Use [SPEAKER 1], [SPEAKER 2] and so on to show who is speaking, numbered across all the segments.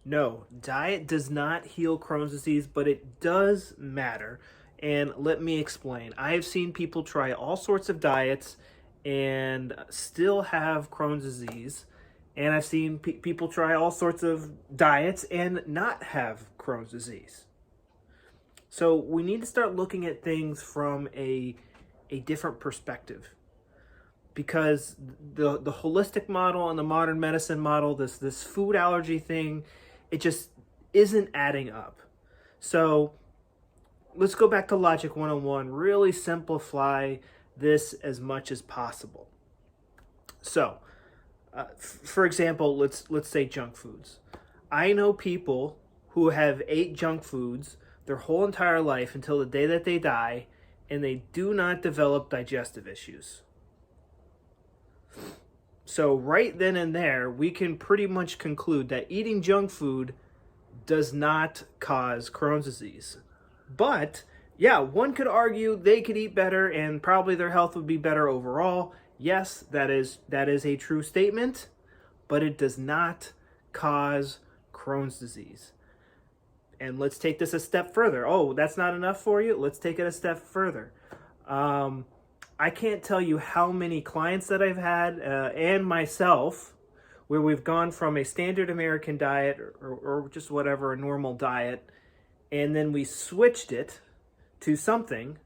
[SPEAKER 1] No, diet does not heal Crohn's disease, but it does matter. And let me explain. I have seen people try all sorts of diets and still have Crohn's disease. And I've seen people try all sorts of diets and not have Crohn's disease. So we need to start looking at things from a different perspective, because the holistic model and the modern medicine model, this food allergy thing, it just isn't adding up. So let's go back to Logic 101, really simplify this as much as possible. So, for example, let's say junk foods. I know people who have ate junk foods their whole entire life until the day that they die, and they do not develop digestive issues. So right then and there, we can pretty much conclude that eating junk food does not cause Crohn's disease. But yeah, one could argue they could eat better and probably their health would be better overall. Yes, that is a true statement, but it does not cause Crohn's disease. And let's take this a step further. Oh, that's not enough for you? Let's take it a step further. I can't tell you how many clients that I've had and myself where we've gone from a standard American diet or just whatever, a normal diet, and then we switched it to something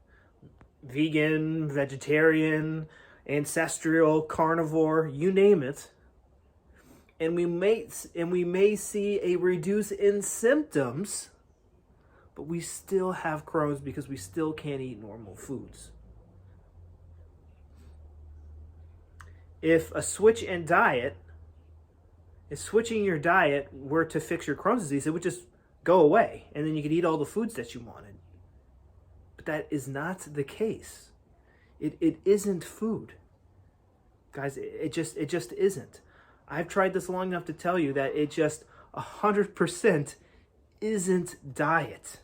[SPEAKER 1] vegan, vegetarian, ancestral, carnivore, you name it. And we may see a reduce in symptoms, but we still have Crohn's because we still can't eat normal foods. If a switch in diet, if switching your diet were to fix your Crohn's disease, it would just go away, and then you could eat all the foods that you wanted. But that is not the case. It isn't food, guys. It just isn't. I've tried this long enough to tell you that it just 100% isn't diet.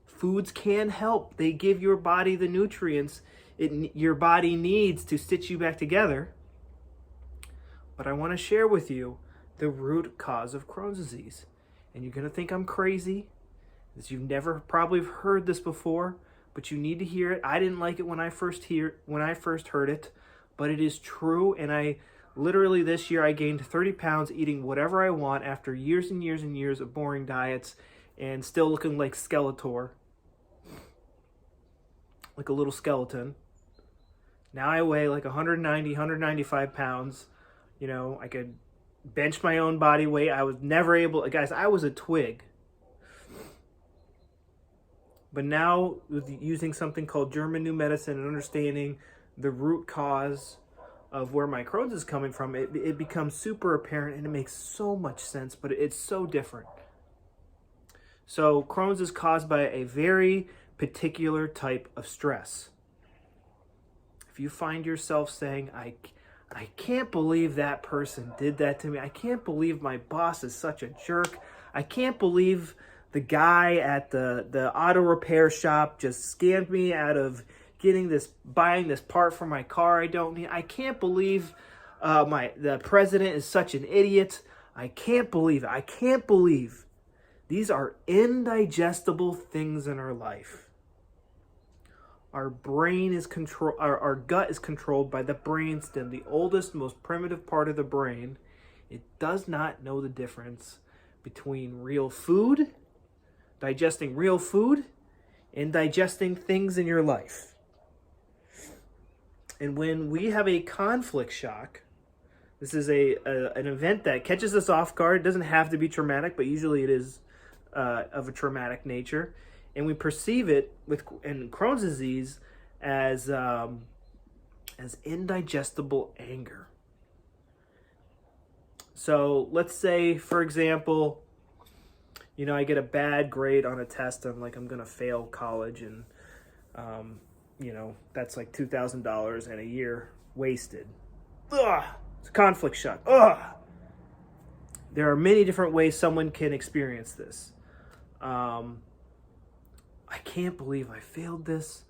[SPEAKER 1] Foods can help. They give your body the nutrients your body needs to stitch you back together. But I want to share with you the root cause of Crohn's disease. And you're going to think I'm crazy, because you've never probably heard this before, but you need to hear it. I didn't like it when I first heard it, but it is true. And I literally this year I gained 30 pounds eating whatever I want after years and years and years of boring diets and still looking like Skeletor, like a little skeleton. Now I weigh like 190, 195 pounds. You know, I could bench my own body weight. I was never able, guys, I was a twig. But now with using something called German New Medicine and understanding the root cause of where my Crohn's is coming from, it becomes super apparent and it makes so much sense, but it's so different. So Crohn's is caused by a very particular type of stress. If you find yourself saying, I can't believe that person did that to me. I can't believe my boss is such a jerk. I can't believe the guy at the auto repair shop just scammed me out of buying this part for my car I don't need. I can't believe the president is such an idiot. I can't believe it. I can't believe. These are indigestible things in our life. Our brain is our gut is controlled by the brainstem, the oldest, most primitive part of the brain. It does not know the difference between real food, digesting real food, and digesting things in your life. And when we have a conflict shock, this is an event that catches us off guard. It doesn't have to be traumatic, but usually it is of a traumatic nature. And we perceive it in Crohn's disease as indigestible anger. So let's say, for example, you know, I get a bad grade on a test. I'm going to fail college, and you know, that's like $2,000 and a year wasted. Ugh, it's a conflict shock. Ugh. There are many different ways someone can experience this. I can't believe I failed this.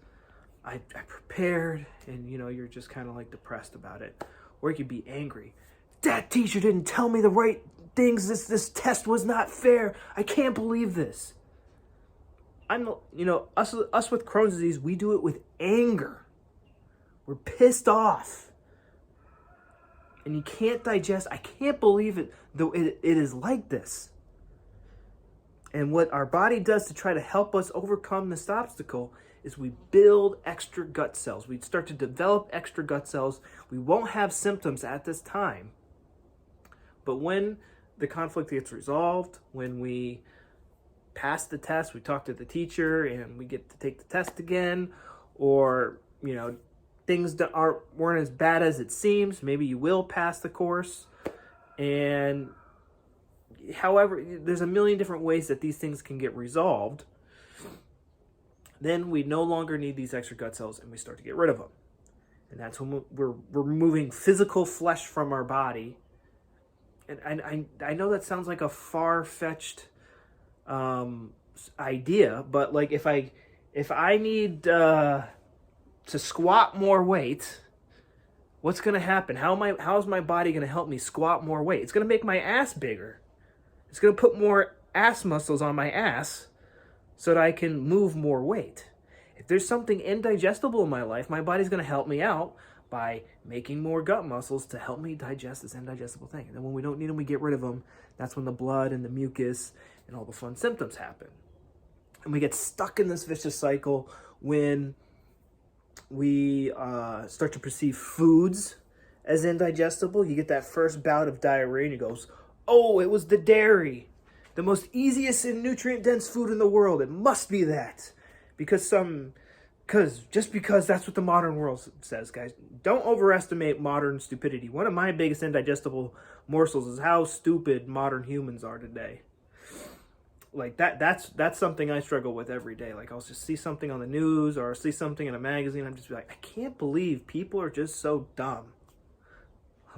[SPEAKER 1] I prepared, and you know, you're just kind of like depressed about it. Or you could be angry. That teacher didn't tell me the right things. This test was not fair. I can't believe this. Us with Crohn's disease, we do it with anger. We're pissed off. And you can't digest. I can't believe it, though it is like this. And what our body does to try to help us overcome this obstacle is we build extra gut cells. We start to develop extra gut cells. We won't have symptoms at this time. But when the conflict gets resolved, when we pass the test, we talk to the teacher and we get to take the test again, or, things that weren't as bad as it seems, maybe you will pass the course. And however, there's a million different ways that these things can get resolved. Then we no longer need these extra gut cells and we start to get rid of them. And that's when we're removing physical flesh from our body. And I know that sounds like a far-fetched idea, but like if I need to squat more weight, what's going to happen? How's my body going to help me squat more weight? It's going to make my ass bigger. It's going to put more ass muscles on my ass so that I can move more weight. If there's something indigestible in my life, my body's going to help me out by making more gut muscles to help me digest this indigestible thing. And then when we don't need them, we get rid of them. That's when the blood and the mucus and all the fun symptoms happen. And we get stuck in this vicious cycle when we start to perceive foods as indigestible. You get that first bout of diarrhea and you go, oh, it was the dairy. The most easiest and nutrient-dense food in the world. It must be that. Because that's what the modern world says, guys. Don't overestimate modern stupidity. One of my biggest indigestible morsels is how stupid modern humans are today. Like that's something I struggle with every day. Like I'll just see something on the news or see something in a magazine. I'm just like, I can't believe people are just so dumb.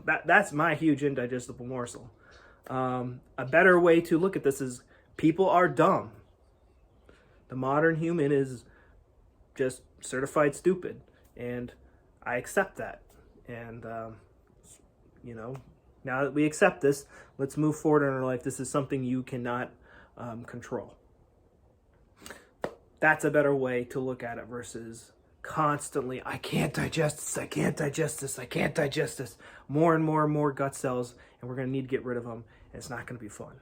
[SPEAKER 1] That's my huge indigestible morsel. A better way to look at this is people are dumb. The modern human is just certified stupid, and I accept that. And now that we accept this, let's move forward in our life. This is something you cannot control. That's a better way to look at it versus constantly, I can't digest this, I can't digest this, I can't digest this. More and more and more gut cells, and we're going to need to get rid of them, and it's not going to be fun.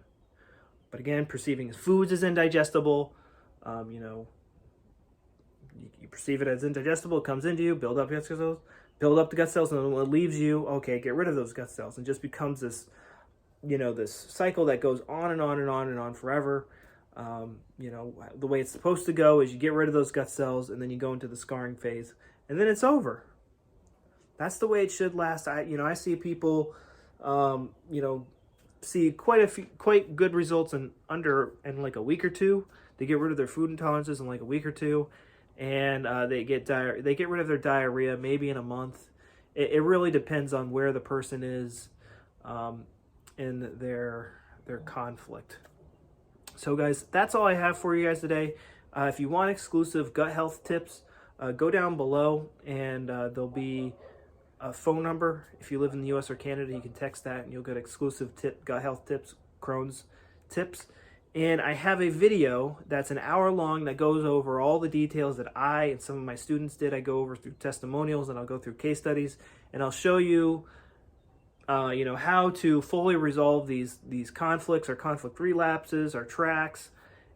[SPEAKER 1] But again, perceiving foods as indigestible, you perceive it as indigestible, it comes into you, build up gut cells, build up the gut cells, and when it leaves you, okay, get rid of those gut cells, and just becomes this, this cycle that goes on and on and on and on forever. The way it's supposed to go is you get rid of those gut cells, and then you go into the scarring phase, and then it's over. That's the way it should last. I see people, see quite good results in like a week or two. They get rid of their food intolerances in like a week or two, and they get rid of their diarrhea maybe in a month. It really depends on where the person is in their conflict. So guys, that's all I have for you guys today. If you want exclusive gut health tips, go down below, and there'll be a phone number. If you live in the US or Canada, you can text that and you'll get exclusive gut health tips, Crohn's tips. And I have a video that's an hour long that goes over all the details that I and some of my students did. I go over through testimonials, and I'll go through case studies, and I'll show you how to fully resolve these conflicts or conflict relapses or tracks,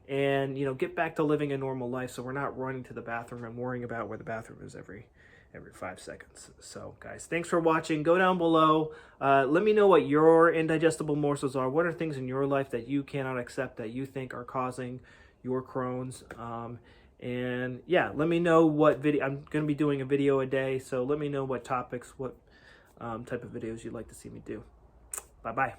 [SPEAKER 1] and get back to living a normal life, so we're not running to the bathroom and worrying about where the bathroom is every 5 seconds. So guys, thanks for watching. Go down below. Let me know what your indigestible morsels are. What are things in your life that you cannot accept that you think are causing your Crohn's? And yeah, let me know what video. I'm going to be doing a video a day, so let me know what topics, what type of videos you'd like to see me do. Bye-bye.